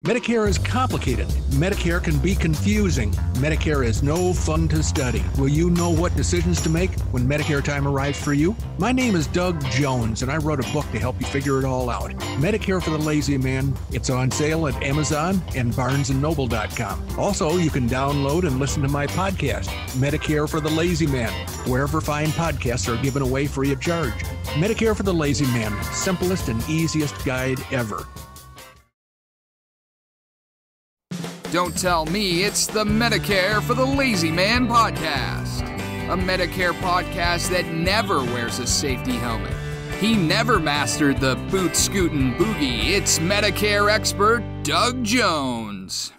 Medicare is complicated. Medicare can be confusing. Medicare is no fun to study. Will you know what decisions to make when Medicare time arrives for you? My name is Doug Jones, and I wrote a book to help you figure it all out. Medicare for the Lazy Man. It's on sale at Amazon and BarnesandNoble.com. Also, you can download and listen to my podcast, Medicare for the Lazy Man, wherever fine podcasts are given away free of charge. Medicare for the Lazy Man, simplest and easiest guide ever. Don't tell me it's the Medicare for the Lazy Man podcast. A Medicare podcast that never wears a safety helmet. He never mastered the boot scootin' boogie. It's Medicare expert Doug Jones.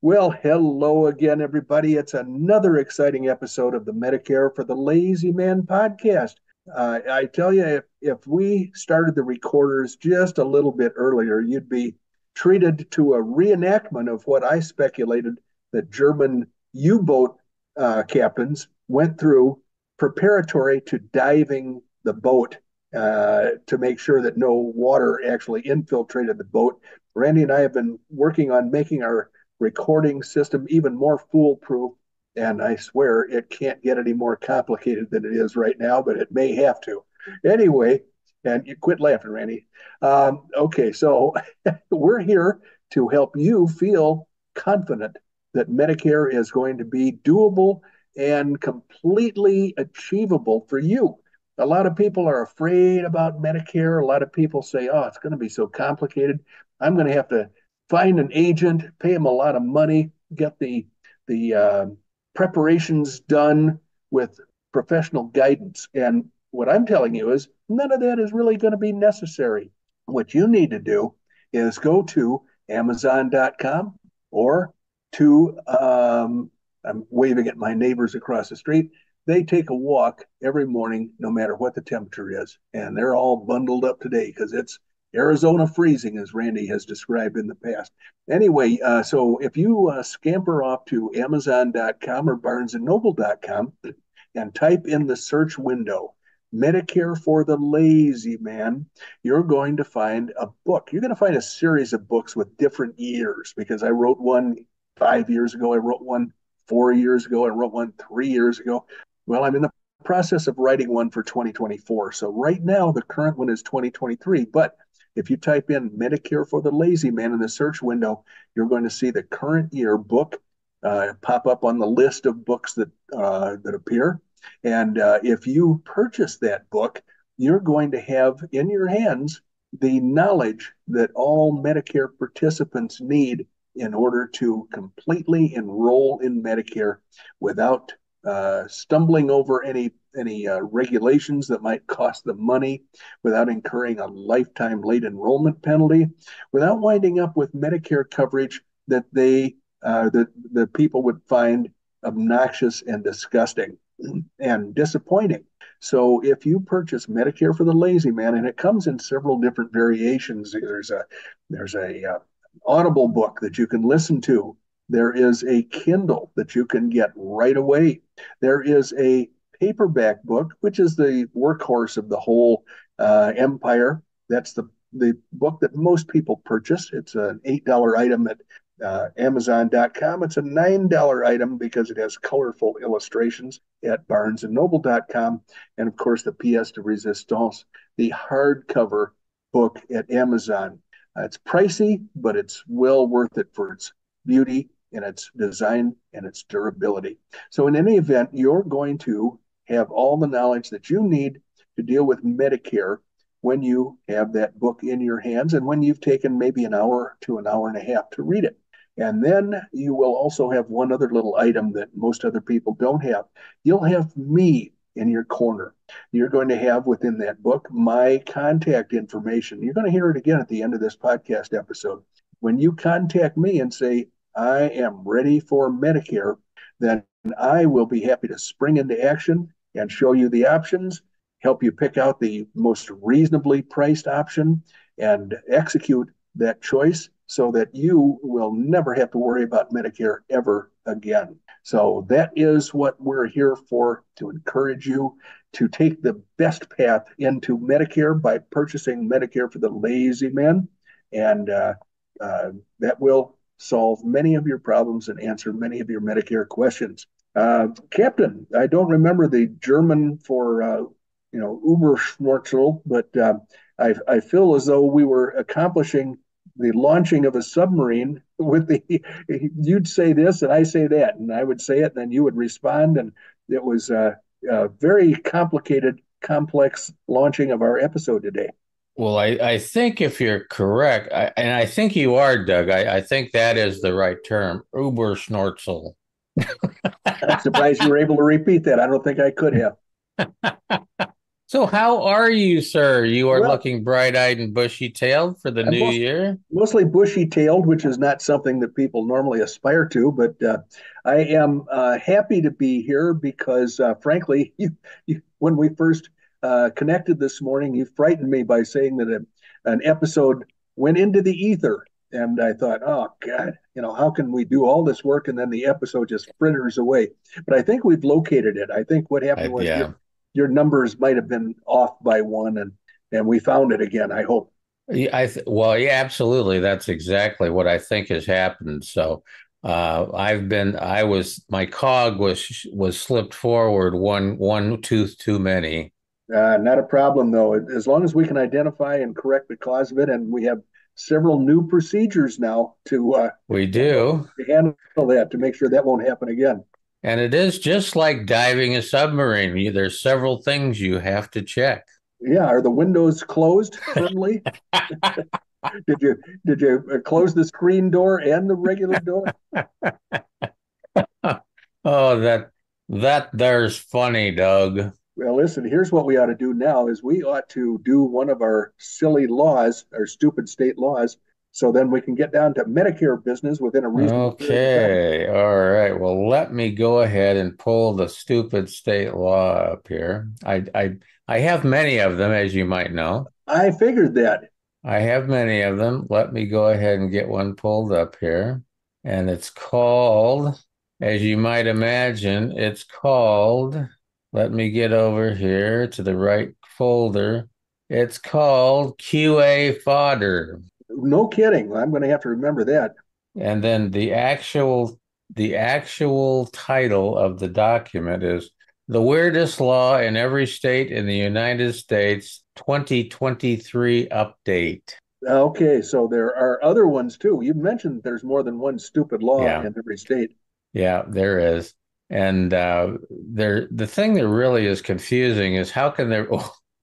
Well, hello again, everybody. It's another exciting episode of the Medicare for the Lazy Man podcast. I tell you, if we started the recorders just a little bit earlier, you'd be treated to a reenactment of what I speculated that German U-boat captains went through preparatory to diving the boat to make sure that no water actually infiltrated the boat. Randy and I have been working on making our recording system even more foolproof, and I swear it can't get any more complicated than it is right now, but it may have to. Anyway, and you quit laughing, Randy. Okay, so we're here to help you feel confident that Medicare is going to be doable and completely achievable for you. A lot of people are afraid about Medicare. A lot of people say, oh, it's going to be so complicated. I'm going to have to find an agent, pay him a lot of money, get the preparations done with professional guidance. And what I'm telling you is none of that is really going to be necessary. What you need to do is go to Amazon.com or to, I'm waving at my neighbors across the street. They take a walk every morning, no matter what the temperature is. And they're all bundled up today because it's Arizona freezing, as Randy has described in the past. Anyway, so if you scamper off to Amazon.com or BarnesandNoble.com and type in the search window, Medicare for the Lazy Man, you're going to find a book. You're going to find a series of books with different years, because I wrote one 5 years ago, I wrote one 4 years ago, I wrote one 3 years ago. Well, I'm in the process of writing one for 2024. So right now, the current one is 2023, but if you type in Medicare for the Lazy Man in the search window, you're going to see the current year book pop up on the list of books that appear. And if you purchase that book, you're going to have in your hands the knowledge that all Medicare participants need in order to completely enroll in Medicare without stumbling over any regulations that might cost them money, without incurring a lifetime late enrollment penalty, without winding up with Medicare coverage that the people would find obnoxious and disgusting and disappointing. So if you purchase Medicare for the Lazy Man, and it comes in several different variations, there's a Audible book that you can listen to. There is a Kindle that you can get right away. There is a paperback book, which is the workhorse of the whole empire. That's the book that most people purchase. It's an $8 item at Amazon.com. It's a $9 item because it has colorful illustrations at BarnesandNoble.com. And of course, the pièce de résistance, the hardcover book at Amazon. It's pricey, but it's well worth it for its beauty and its design and its durability. So in any event, you're going to have all the knowledge that you need to deal with Medicare when you have that book in your hands and when you've taken maybe an hour to an hour and a half to read it. And then you will also have one other little item that most other people don't have. You'll have me in your corner. You're going to have within that book my contact information. You're going to hear it again at the end of this podcast episode. When you contact me and say, I am ready for Medicare, then I will be happy to spring into action and show you the options, help you pick out the most reasonably priced option, and execute that choice so that you will never have to worry about Medicare ever again. So that is what we're here for, to encourage you to take the best path into Medicare by purchasing Medicare for the Lazy Man. And that will solve many of your problems and answer many of your Medicare questions. Captain, I don't remember the German for Uberschnorchel, but I feel as though we were accomplishing the launching of a submarine with the you'd say this and I say that, and I would say it, and then you would respond, and it was a very complicated, complex launching of our episode today. Well, I think if you're correct, and I think you are, Doug, I think that is the right term, Uberschnorchel. I'm surprised you were able to repeat that. I don't think I could have. So how are you, sir? You are Well, looking bright-eyed and bushy-tailed for the new year? Mostly bushy-tailed, which is not something that people normally aspire to, but I am happy to be here because, frankly, when we first connected this morning, you frightened me by saying that an episode went into the ether. And I thought, oh, God, how can we do all this work and then the episode just fritters away? But I think we've located it. I think what happened was Yeah. your numbers might have been off by one, and we found it again, I hope. Well, yeah, absolutely. That's exactly what I think has happened. So my cog was slipped forward one tooth too many. Not a problem, though, as long as we can identify and correct the cause of it. And we have several new procedures now to We do. handle that, to make sure that won't happen again. And it is just like diving a submarine. There's several things you have to check. Yeah, are the windows closed firmly? Did you close the screen door and the regular door? Oh, that there's funny, Doug. Well, listen, here's what we ought to do now is we ought to do one of our silly laws, our stupid state laws, so then we can get down to Medicare business within a reasonable period of time. Okay, all right. Well, let me go ahead and pull the stupid state law up here. I have many of them, as you might know. I figured that. I have many of them. Let me go ahead and get one pulled up here. And it's called, as you might imagine, let me get over here to the right folder. It's called QA fodder. No kidding. I'm going to have to remember that. And then the actual title of the document is The Weirdest Law in Every State in the United States 2023 Update. Okay, so there are other ones too. You mentioned there's more than one stupid law in every state. Yeah, there is. And the thing that really is confusing is how can there,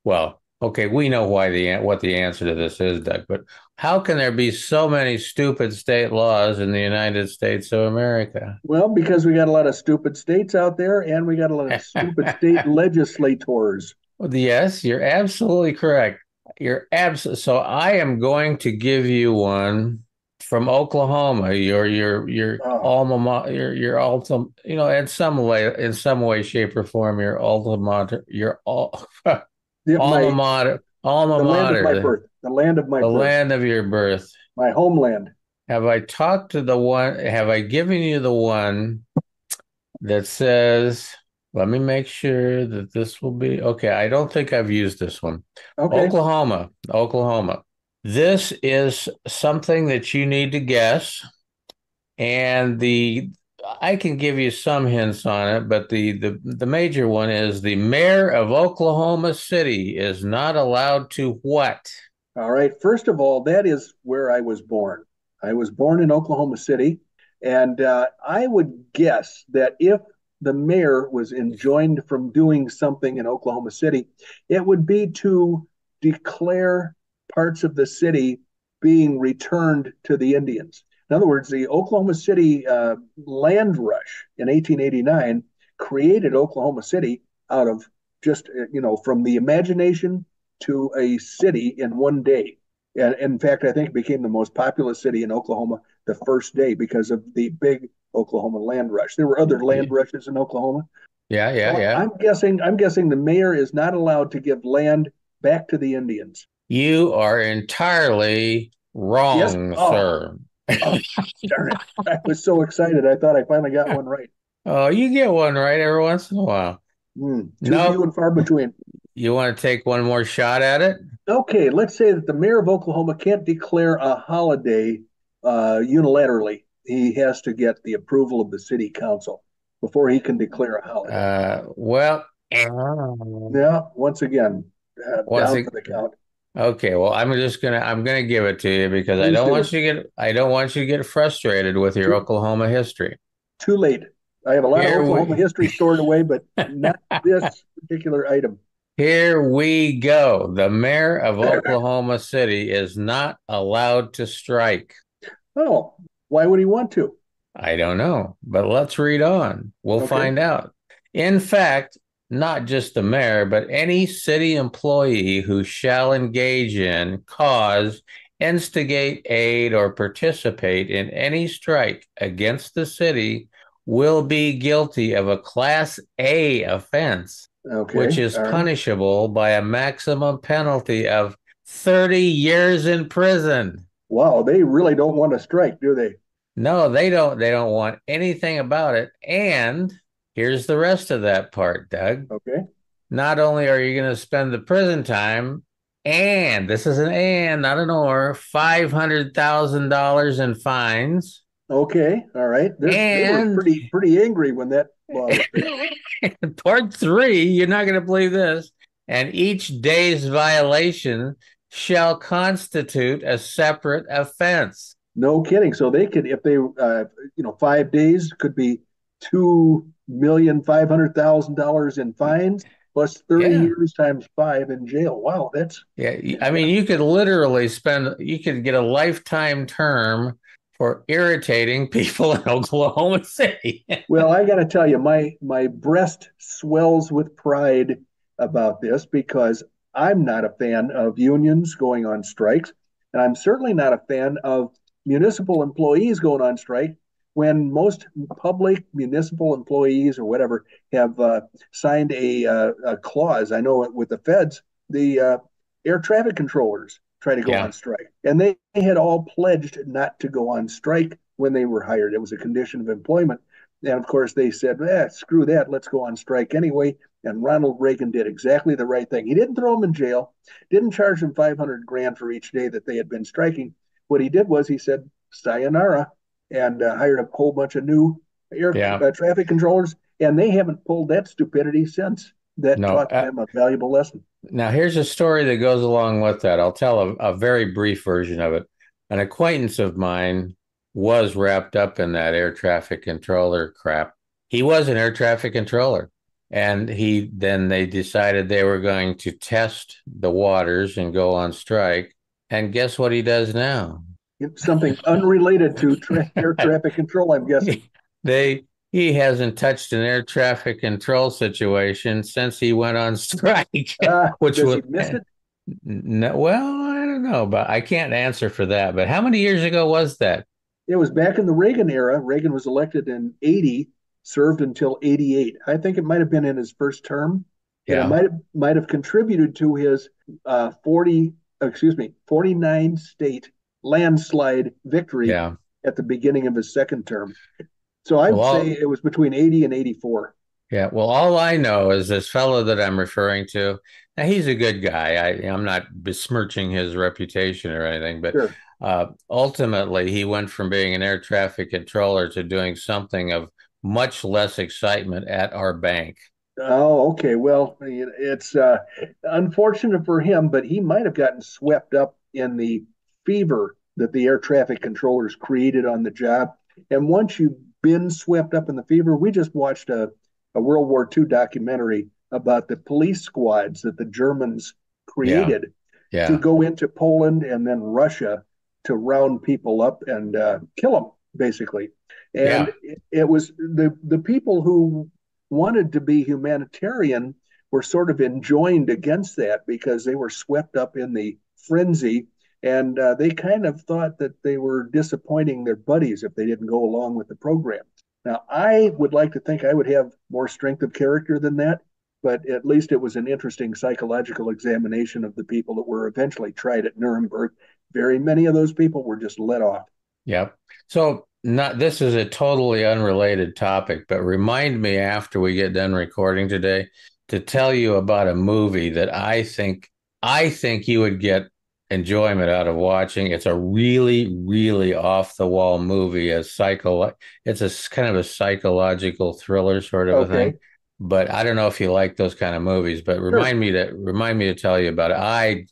well, okay, we know what the answer to this is, Doug, but how can there be so many stupid state laws in the United States of America? Well, because we got a lot of stupid states out there, and we got a lot of stupid state legislators. Yes, you're absolutely correct. So I am going to give you one from Oklahoma, your alma mater, your alma, in some way, shape, or form, your alma mater, alma mater, the land of my birth, the land of your birth, my homeland. Have I given you the one that says, let me make sure that this will be okay. I don't think I've used this one. Okay. Oklahoma. This is something that you need to guess. And I can give you some hints on it, but the major one is the mayor of Oklahoma City is not allowed to what? All right. First of all, that is where I was born. I was born in Oklahoma City, and I would guess that if the mayor was enjoined from doing something in Oklahoma City, it would be to declare parts of the city being returned to the Indians. In other words, the Oklahoma City land rush in 1889 created Oklahoma City out of just, from the imagination to a city in one day. And in fact, I think it became the most populous city in Oklahoma the first day because of the big Oklahoma land rush. There were other land rushes in Oklahoma. Yeah. I'm guessing the mayor is not allowed to give land back to the Indians. You are entirely Yes. Wrong, Oh, sir. oh, darn it. I was so excited. I thought I finally got one right. Oh, you get one right every once in a while. Too few Nope. and far between. You want to take one more shot at it? Okay, let's say that the mayor of Oklahoma can't declare a holiday unilaterally. He has to get the approval of the city council before he can declare a holiday. Well, Yeah, once again, once down for it, the count. okay, well, I'm gonna give it to you because Please do. I don't want you to get frustrated with your Too, Oklahoma history. too late. I have a lot of Here Oklahoma we history stored away, but not this particular item. Here we go. The mayor of Oklahoma City is not allowed to strike. Oh, why would he want to? I don't know, but let's read on. We'll Okay. find out. In fact, not just the mayor, but any city employee who shall engage in, cause, instigate, aid, or participate in any strike against the city will be guilty of a Class A offense, which Okay. is All right. punishable by a maximum penalty of 30 years in prison. Wow, they really don't want to strike, do they? No, they don't. They don't want anything about it. And here's the rest of that part, Doug. Okay. Not only are you going to spend the prison time, and this is an and, not an or, $500,000 in fines. Okay. All right. They were And pretty angry when that law was passed. part three, you're not going to believe this. And each day's violation shall constitute a separate offense. No kidding. So they could, if they, 5 days could be $2,500,000 in fines plus 30 Yeah. years times five in jail. Wow, that's Yeah, I mean, you could literally you could get a lifetime term for irritating people in Oklahoma City. well. I got to tell you, my breast swells with pride about this because I'm not a fan of unions going on strikes, and I'm certainly not a fan of municipal employees going on strike when most public municipal employees or whatever have signed a clause. I know with the feds, the air traffic controllers try to go Yeah, on strike, and they had all pledged not to go on strike when they were hired. It was a condition of employment. And of course, they said, screw that, let's go on strike anyway. And Ronald Reagan did exactly the right thing. He didn't throw them in jail, didn't charge them 500 grand for each day that they had been striking. What he did was he said, sayonara, and hired a whole bunch of new air yeah. traffic controllers. And they haven't pulled that stupidity since. That No. taught them a valuable lesson. Now, here's a story that goes along with that. I'll tell a very brief version of it. An acquaintance of mine was wrapped up in that air traffic controller crap. He was an air traffic controller. And they decided they were going to test the waters and go on strike. And guess what he does now? Something unrelated to air traffic control, I'm guessing. He hasn't touched an air traffic control situation since he went on strike, which Does was he miss it? no, well, I don't know, but I can't answer for that. But how many years ago was that? It was back in the Reagan era. Reagan was elected in 80, served until 88. I think it might have been in his first term, and it Yeah, might have contributed to his 49 state landslide victory yeah. at the beginning of his second term. So I Well, would say it was between 80 and 84. all I know is this fellow that I'm referring to. Now he's a good guy. I'm not besmirching his reputation or anything, but Sure. ultimately he went from being an air traffic controller to doing something of much less excitement at our bank. Oh, okay. Well, it's unfortunate for him, but he might have gotten swept up in the fever that the air traffic controllers created on the job. And once you've been swept up in the fever, we just watched a World War II documentary about the police squads that the Germans Yeah, created to yeah, go into Poland and then Russia to round people up and kill them, basically. And yeah, it was the people who wanted to be humanitarian were sort of enjoined against that because they were swept up in the frenzy and they kind of thought that they were disappointing their buddies if they didn't go along with the program. Now, I would like to think I would have more strength of character than that, but at least it was an interesting psychological examination of the people that were eventually tried at Nuremberg very many of those people were just let off. Yep. So not this is a totally unrelated topic, but remind me after we get done recording today to tell you about a movie that I think you would get enjoyment out of watching. It's a really, really off the wall movie, it's a kind of a psychological thriller sort of a thing. Okay, But I don't know if you like those kind of movies, but sure. remind me to tell you about it.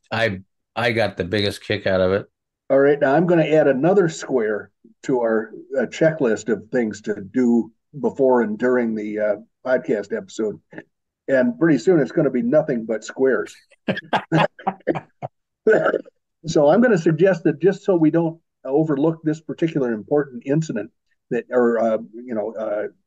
I got the biggest kick out of it. All right, now I'm going to add another square to our checklist of things to do before and during the podcast episode. And pretty soon it's going to be nothing but squares. So I'm going to suggest that just so we don't overlook this particular important incident that or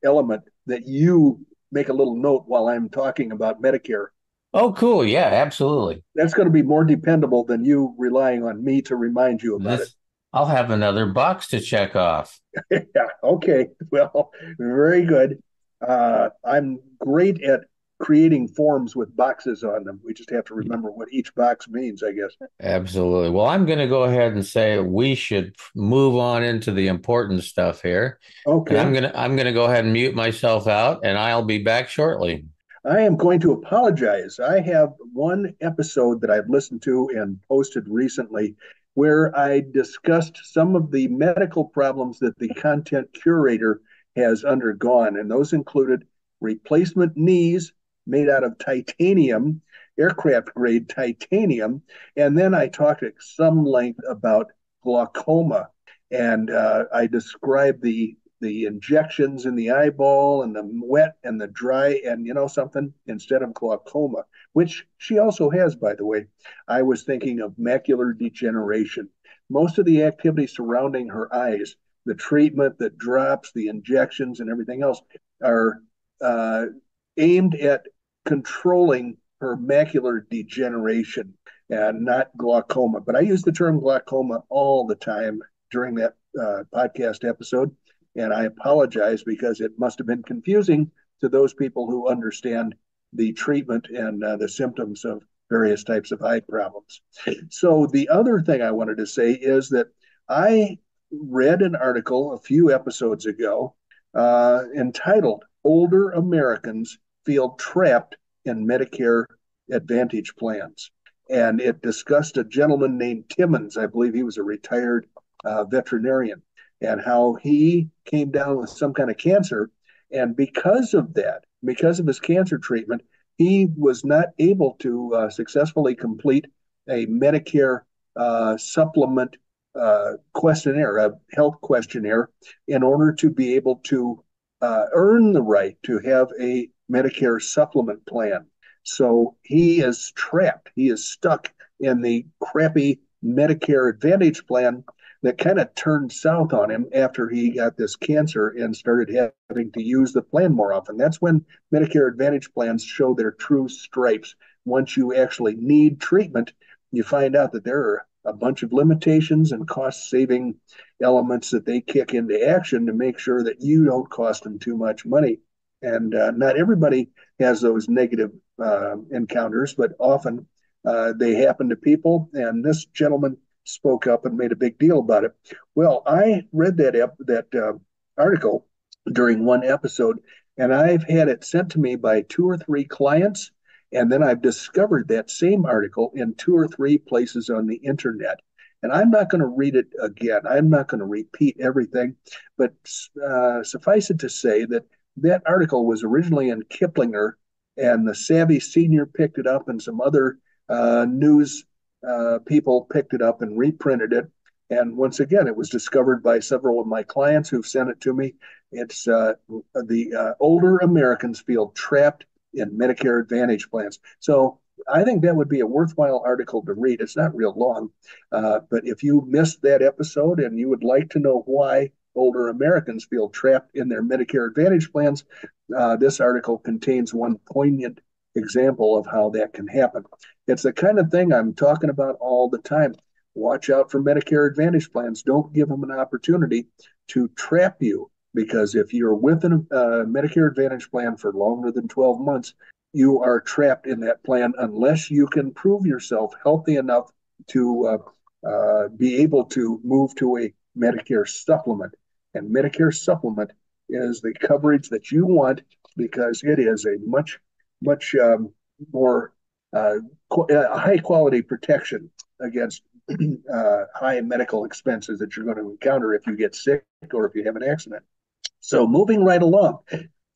element, that you make a little note while I'm talking about Medicare. Oh, cool. Yeah, absolutely. That's going to be more dependable than you relying on me to remind you about it. This I'll have another box to check off. Yeah, okay. Well, very good. I'm great at creating forms with boxes on them. We just have to remember what each box means, I guess. Absolutely. Well, I'm going to go ahead and say we should move on into the important stuff here. And Okay. I'm going to go ahead and mute myself out and I'll be back shortly. I am going to apologize. I have one episode that I've listened to and posted recently where I discussed some of the medical problems that the content curator has undergone. And those included replacement knees made out of titanium, aircraft grade titanium. And then I talked at some length about glaucoma. And I described the injections in the eyeball and the wet and the dry, and something, instead of glaucoma, which she also has, by the way, I was thinking of macular degeneration. Most of the activity surrounding her eyes, the treatment, the drops, the injections, and everything else are uh, aimed at controlling her macular degeneration and not glaucoma. But I use the term glaucoma all the time during that podcast episode. And I apologize because it must have been confusing to those people who understand the treatment and the symptoms of various types of eye problems. So, the other thing I wanted to say is that I read an article a few episodes ago entitled Older Americans Feel Trapped in Medicare Advantage Plans. And it discussed a gentleman named Timmons. I believe he was a retired veterinarian, and how he came down with some kind of cancer. And because of that, because of his cancer treatment, he was not able to successfully complete a Medicare supplement questionnaire, a health questionnaire, in order to be able to earn the right to have a Medicare supplement plan. So he is trapped. He is stuck in the crappy Medicare Advantage plan that kind of turned south on him after he got this cancer and started having to use the plan more often. That's when Medicare Advantage plans show their true stripes. Once you actually need treatment, you find out that there are a bunch of limitations and cost saving elements that they kick into action to make sure that you don't cost them too much money. And not everybody has those negative encounters, but often they happen to people. And this gentleman spoke up and made a big deal about it. Well, I read that article during one episode, and I've had it sent to me by 2 or 3 clients, and then I've discovered that same article in 2 or 3 places on the internet. And I'm not going to read it again. I'm not going to repeat everything, but suffice it to say that that article was originally in Kiplinger, and the Savvy Senior picked it up, and some other news people picked it up and reprinted it. And once again, it was discovered by several of my clients who've sent it to me. It's the older Americans feel trapped in Medicare Advantage plans. So I think that would be a worthwhile article to read. It's not real long, but if you missed that episode and you would like to know why older Americans feel trapped in their Medicare Advantage plans, this article contains one poignant example of how that can happen. It's the kind of thing I'm talking about all the time. Watch out for Medicare Advantage plans. Don't give them an opportunity to trap you, because if you're with a Medicare Advantage plan for longer than 12 months, you are trapped in that plan unless you can prove yourself healthy enough to be able to move to a Medicare supplement. And Medicare supplement is the coverage that you want because it is a much more high quality protection against high medical expenses that you're going to encounter if you get sick or if you have an accident. So moving right along,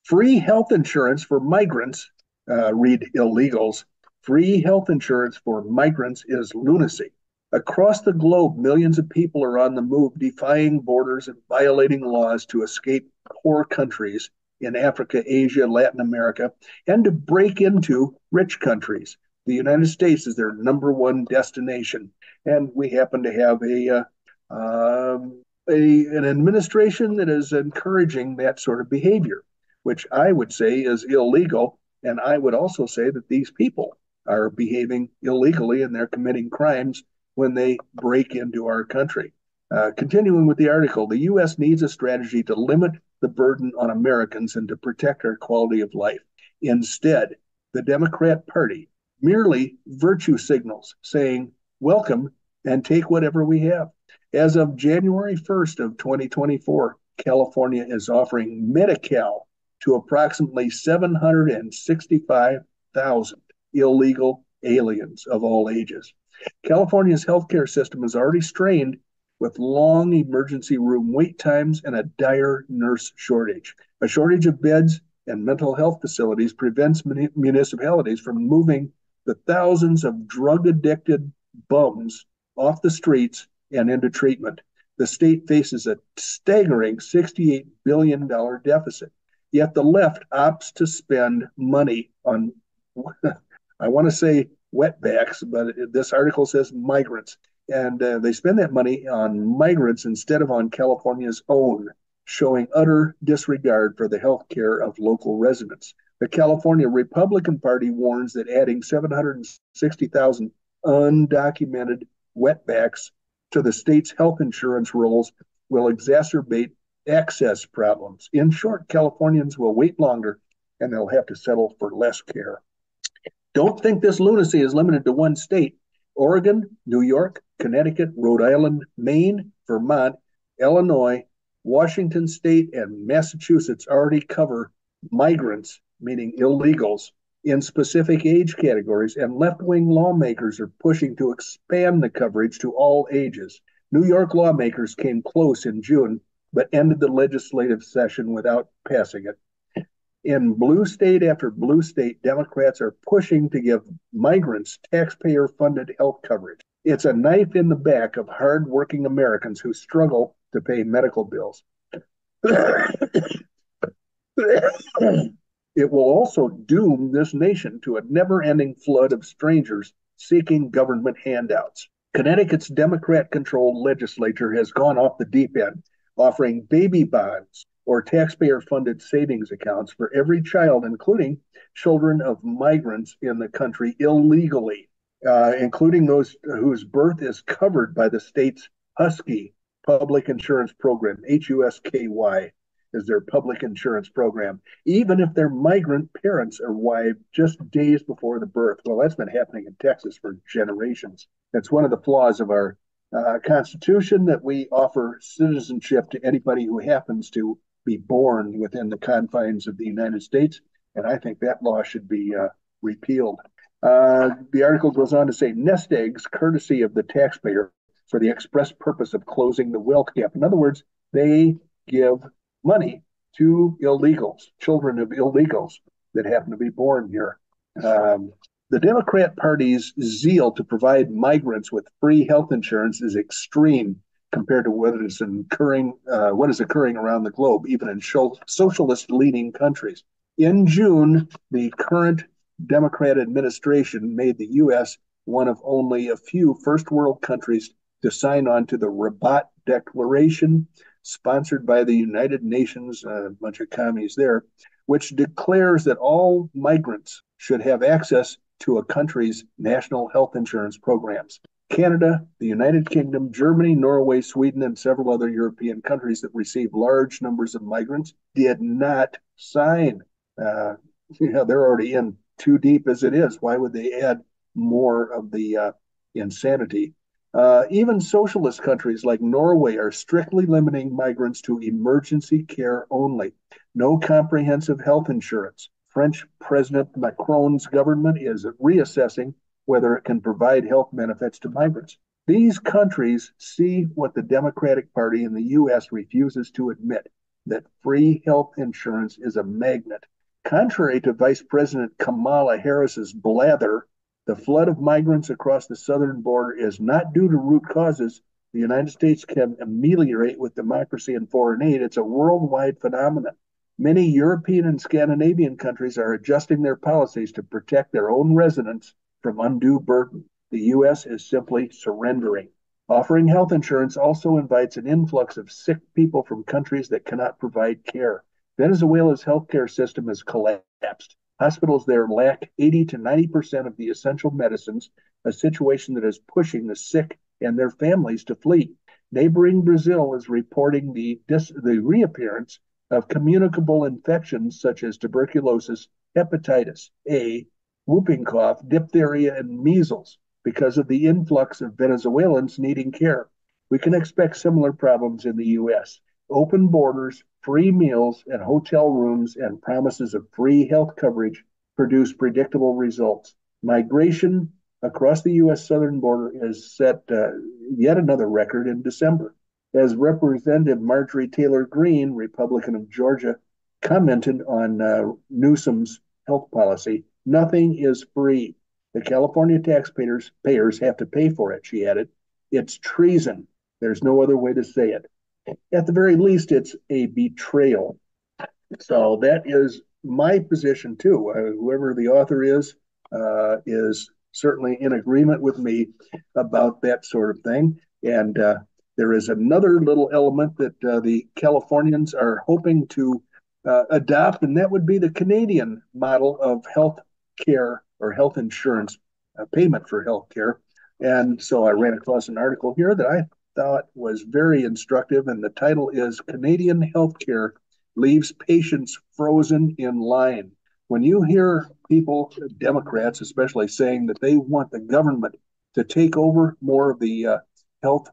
free health insurance for migrants, read illegals. Free health insurance for migrants is lunacy. Across the globe, millions of people are on the move, defying borders and violating laws to escape poor countries in Africa, Asia, Latin America, and to break into rich countries. The United States is their number one destination, and we happen to have an administration that is encouraging that sort of behavior, which I would say is illegal. And I would also say that these people are behaving illegally and they're committing crimes when they break into our country. Continuing with the article, the U.S. needs a strategy to limit the burden on Americans and to protect our quality of life. Instead, the Democrat Party merely virtue signals, saying, welcome and take whatever we have. As of January 1st of 2024, California is offering Medi-Cal to approximately 765,000 illegal aliens of all ages. California's healthcare system is already strained with long emergency room wait times and a dire nurse shortage. A shortage of beds and mental health facilities prevents municipalities from moving the thousands of drug-addicted bums off the streets and into treatment. The state faces a staggering $68 billion deficit. Yet the left opts to spend money on, I want to say wetbacks, but this article says migrants. And they spend that money on migrants instead of on California's own, showing utter disregard for the health care of local residents. The California Republican Party warns that adding 760,000 undocumented wetbacks to the state's health insurance rolls will exacerbate access problems. In short, Californians will wait longer and they'll have to settle for less care. Don't think this lunacy is limited to one state. Oregon, New York, Connecticut, Rhode Island, Maine, Vermont, Illinois, Washington State, and Massachusetts already cover migrants, meaning illegals, in specific age categories, and left-wing lawmakers are pushing to expand the coverage to all ages. New York lawmakers came close in June, but ended the legislative session without passing it. In blue state after blue state, Democrats are pushing to give migrants taxpayer-funded health coverage. It's a knife in the back of hard-working Americans who struggle to pay medical bills. It will also doom this nation to a never-ending flood of strangers seeking government handouts. Connecticut's Democrat-controlled legislature has gone off the deep end, offering baby bonds or taxpayer-funded savings accounts for every child, including children of migrants in the country illegally, including those whose birth is covered by the state's Husky public insurance program, HUSKY is their public insurance program, even if their migrant parents arrived just days before the birth. Well, that's been happening in Texas for generations. That's one of the flaws of our Constitution, that we offer citizenship to anybody who happens to be born within the confines of the United States. And I think that law should be repealed. The article goes on to say nest eggs, courtesy of the taxpayer, for the express purpose of closing the wealth gap. In other words, they give money to illegals, children of illegals that happen to be born here. The Democrat Party's zeal to provide migrants with free health insurance is extreme compared to what is occurring around the globe, even in socialist-leaning countries. In June, the current Democrat administration made the U.S. one of only a few first world countries to sign on to the Rabat Declaration, sponsored by the United Nations, a bunch of commies there, which declares that all migrants should have access to a country's national health insurance programs. Canada, the United Kingdom, Germany, Norway, Sweden, and several other European countries that receive large numbers of migrants did not sign. They're already in too deep as it is. Why would they add more of the insanity? Even socialist countries like Norway are strictly limiting migrants to emergency care only. No comprehensive health insurance. French President Macron's government is reassessing whether it can provide health benefits to migrants. These countries see what the Democratic Party in the US refuses to admit, that free health insurance is a magnet. Contrary to Vice President Kamala Harris's blather, the flood of migrants across the southern border is not due to root causes the United States can ameliorate with democracy and foreign aid. It's a worldwide phenomenon. Many European and Scandinavian countries are adjusting their policies to protect their own residents from undue burden. The U.S. is simply surrendering. Offering health insurance also invites an influx of sick people from countries that cannot provide care. Venezuela's healthcare system has collapsed. Hospitals there lack 80 to 90% of the essential medicines, a situation that is pushing the sick and their families to flee. Neighboring Brazil is reporting the reappearance of communicable infections such as tuberculosis, hepatitis A, whooping cough, diphtheria, and measles because of the influx of Venezuelans needing care. We can expect similar problems in the U.S. Open borders, free meals, and hotel rooms, and promises of free health coverage produce predictable results. Migration across the U.S. southern border has set yet another record in December. As Representative Marjorie Taylor Greene, Republican of Georgia, commented on Newsom's health policy, nothing is free. The California taxpayers have to pay for it, she added. It's treason. There's no other way to say it. At the very least, it's a betrayal. So that is my position too. Whoever the author is certainly in agreement with me about that sort of thing. And there is another little element that the Californians are hoping to adopt, and that would be the Canadian model of health care or health insurance payment for health care. And so I ran across an article here that I thought was very instructive, and the title is Canadian Healthcare Leaves Patients Frozen in Line. When you hear people, Democrats especially, saying that they want the government to take over more of the health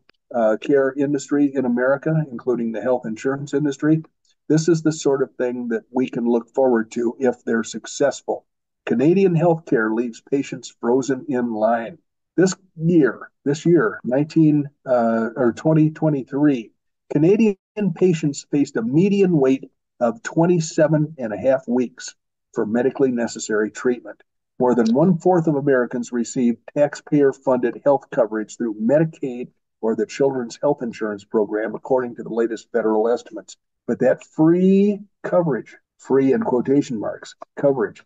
care industry in America, including the health insurance industry, this is the sort of thing that we can look forward to if they're successful. Canadian healthcare leaves patients frozen in line. This year, 2023, Canadian patients faced a median wait of 27 and a half weeks for medically necessary treatment. More than one-fourth of Americans receive taxpayer-funded health coverage through Medicaid or the Children's Health Insurance Program, according to the latest federal estimates. But that free coverage, free in quotation marks, coverage,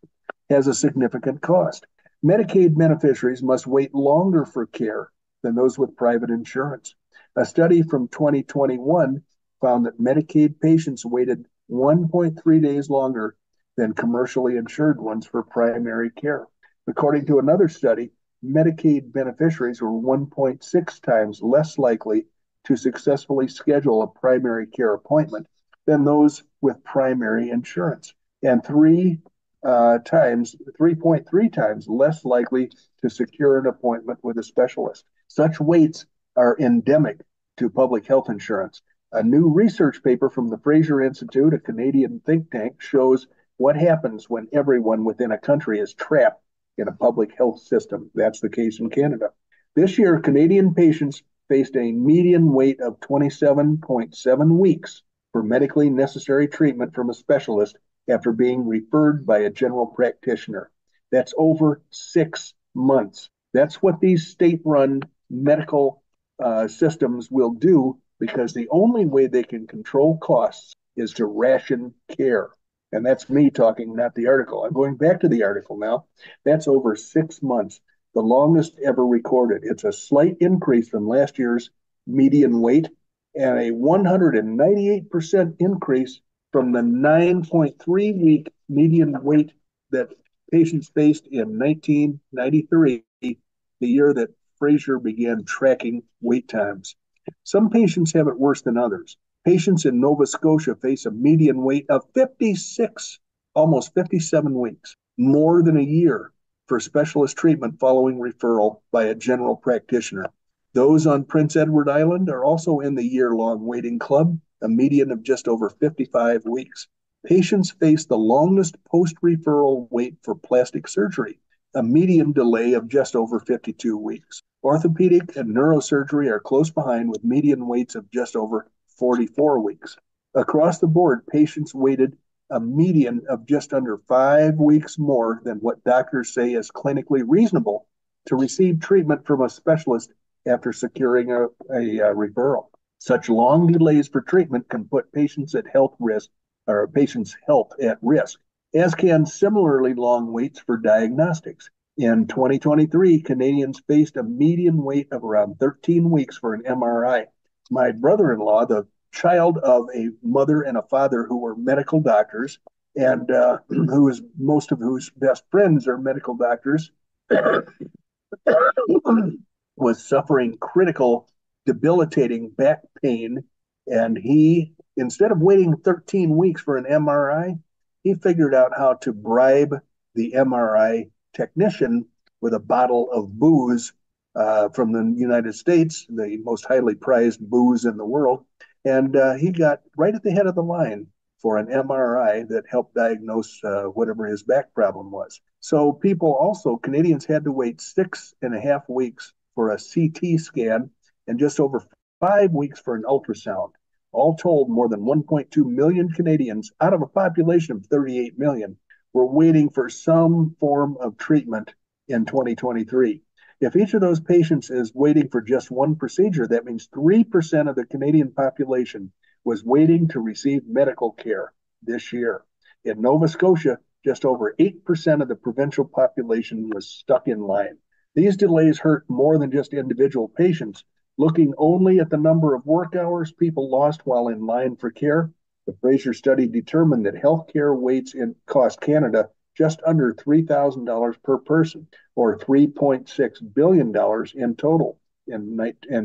has a significant cost. Medicaid beneficiaries must wait longer for care than those with private insurance. A study from 2021 found that Medicaid patients waited 1.3 days longer than commercially insured ones for primary care. According to another study, Medicaid beneficiaries were 1.6 times less likely to successfully schedule a primary care appointment than those with primary insurance, and 3.3 times less likely to secure an appointment with a specialist. Such waits are endemic to public health insurance. A new research paper from the Fraser Institute, a Canadian think tank, shows what happens when everyone within a country is trapped in a public health system. That's the case in Canada. This year, Canadian patients faced a median wait of 27.7 weeks for medically necessary treatment from a specialist after being referred by a general practitioner. That's over 6 months. That's what these state-run medical systems will do, because the only way they can control costs is to ration care. And that's me talking, not the article. I'm going back to the article now. That's over 6 months, the longest ever recorded. It's a slight increase from last year's median wait and a 198% increase from the 9.3 week median wait that patients faced in 1993, the year that Fraser began tracking wait times. Some patients have it worse than others. Patients in Nova Scotia face a median wait of 56, almost 57 weeks, more than a year for specialist treatment following referral by a general practitioner. Those on Prince Edward Island are also in the year-long waiting club, a median of just over 55 weeks. Patients face the longest post-referral wait for plastic surgery, a median delay of just over 52 weeks. Orthopedic and neurosurgery are close behind with median waits of just over 44 weeks. Across the board, patients waited a median of just under 5 weeks more than what doctors say is clinically reasonable to receive treatment from a specialist after securing a referral. Such long delays for treatment can put patients at health risk or patients' health at risk, as can similarly long waits for diagnostics. In 2023, Canadians faced a median wait of around 13 weeks for an MRI. My brother-in-law, the child of a mother and a father who were medical doctors, and most of whose best friends are medical doctors, was suffering critical, debilitating back pain. And he, instead of waiting 13 weeks for an MRI, he figured out how to bribe the MRI technician with a bottle of booze from the United States, the most highly prized booze in the world. And he got right at the head of the line for an MRI that helped diagnose whatever his back problem was. So Canadians had to wait 6.5 weeks for a CT scan and just over 5 weeks for an ultrasound. All told, more than 1.2 million Canadians out of a population of 38 million were waiting for some form of treatment in 2023. If each of those patients is waiting for just one procedure, that means 3% of the Canadian population was waiting to receive medical care this year. In Nova Scotia, just over 8% of the provincial population was stuck in line. These delays hurt more than just individual patients. Looking only at the number of work hours people lost while in line for care, the Fraser study determined that healthcare waits cost Canada just under $3,000 per person, or $3.6 billion in total in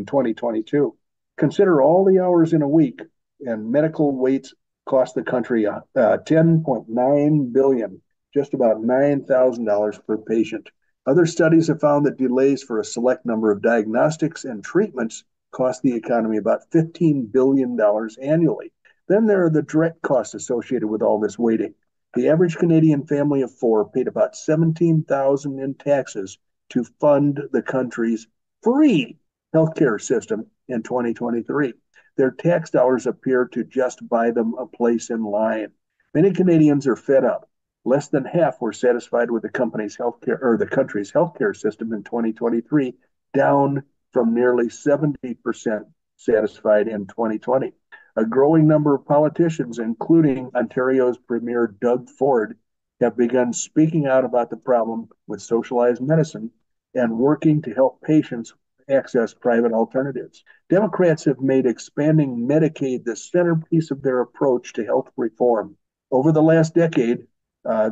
2022. Consider all the hours in a week, and medical waits cost the country $10.9 billion, just about $9,000 per patient. Other studies have found that delays for a select number of diagnostics and treatments cost the economy about $15 billion annually. Then there are the direct costs associated with all this waiting. The average Canadian family of four paid about $17,000 in taxes to fund the country's free healthcare system in 2023. Their tax dollars appear to just buy them a place in line. Many Canadians are fed up. Less than half were satisfied with the country's healthcare system in 2023, down from nearly 70% satisfied in 2020. A growing number of politicians, including Ontario's Premier Doug Ford, have begun speaking out about the problem with socialized medicine and working to help patients access private alternatives. Democrats have made expanding Medicaid the centerpiece of their approach to health reform. Over the last decade,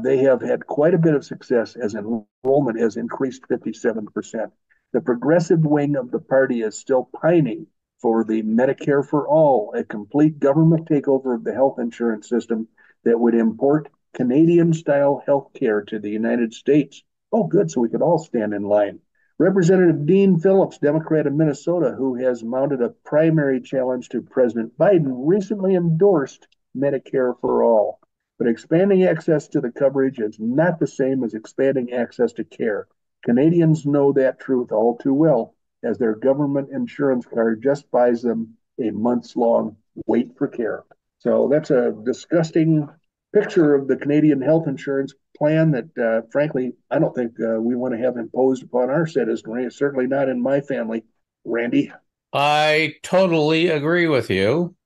they have had quite a bit of success as enrollment has increased 57%. The progressive wing of the party is still pining for the Medicare for All, a complete government takeover of the health insurance system that would import Canadian-style health care to the United States. Oh, good, so we could all stand in line. Representative Dean Phillips, Democrat of Minnesota, who has mounted a primary challenge to President Biden, recently endorsed Medicare for All. But expanding access to the coverage is not the same as expanding access to care. Canadians know that truth all too well, as their government insurance card just buys them a months-long wait for care. So that's a disgusting picture of the Canadian health insurance plan that, frankly, I don't think we want to have imposed upon our citizenry, certainly not in my family. Randy? I totally agree with you.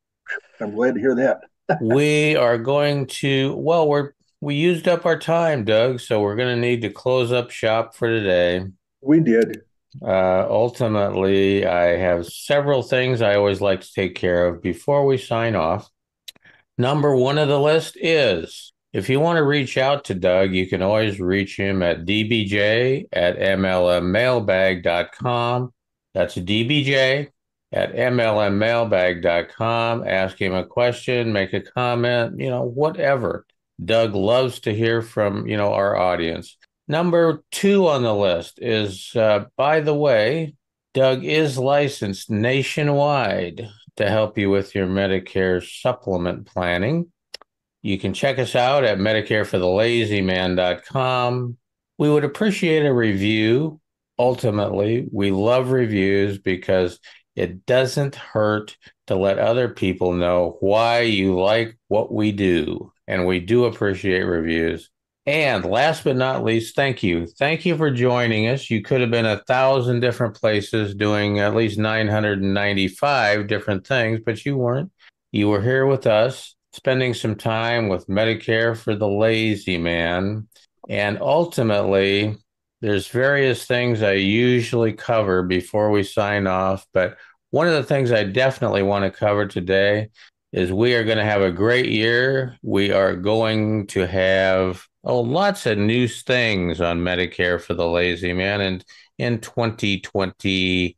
I'm glad to hear that. We are going to, we used up our time, Doug, so we're going to need to close up shop for today. We did. Ultimately, I have several things I always like to take care of before we sign off. Number one of the list is, if you want to reach out to Doug, you can always reach him at dbj@mlmmailbag.com. That's dbj@mlmmailbag.com. Ask him a question, make a comment, whatever. Doug loves to hear from, our audience. Number two on the list is, by the way, Doug is licensed nationwide to help you with your Medicare supplement planning. You can check us out at medicareforthelazyman.com. We would appreciate a review. Ultimately, we love reviews because it doesn't hurt to let other people know why you like what we do. And we do appreciate reviews. And last but not least, thank you. Thank you for joining us. You could have been 1,000 different places doing at least 995 different things, but you weren't. You were here with us, spending some time with Medicare for the Lazy Man. And ultimately, there's various things I usually cover before we sign off, but one of the things I definitely want to cover today is we are going to have a great year. We are going to have lots of new things on Medicare for the Lazy Man and in 2023.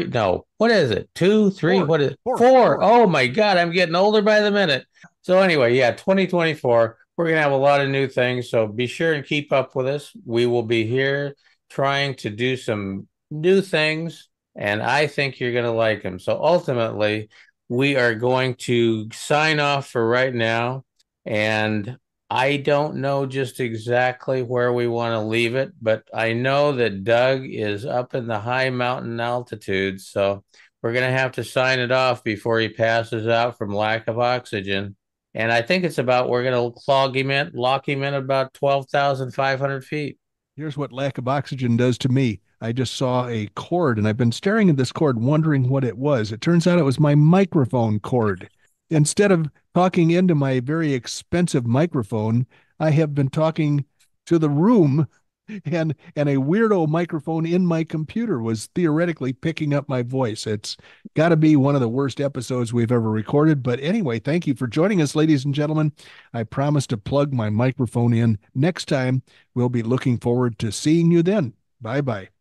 No, what is it? 2, 3, Four. what is it? Four. 4. Oh my God, I'm getting older by the minute. So anyway, yeah, 2024, we're going to have a lot of new things. So be sure and keep up with us. We will be here trying to do some new things, and I think you're going to like them. So ultimately, we are going to sign off for right now. And I don't know just exactly where we want to leave it, but I know that Doug is up in the high mountain altitudes. So we're going to have to sign it off before he passes out from lack of oxygen. And I think it's about, we're going to lock him in about 12,500 feet. Here's what lack of oxygen does to me. I just saw a cord and I've been staring at this cord wondering what it was. It turns out it was my microphone cord. Instead of talking into my very expensive microphone, I have been talking to the room, and a weirdo microphone in my computer was theoretically picking up my voice. It's got to be one of the worst episodes we've ever recorded. But anyway, thank you for joining us, ladies and gentlemen. I promise to plug my microphone in next time. We'll be looking forward to seeing you then. Bye-bye.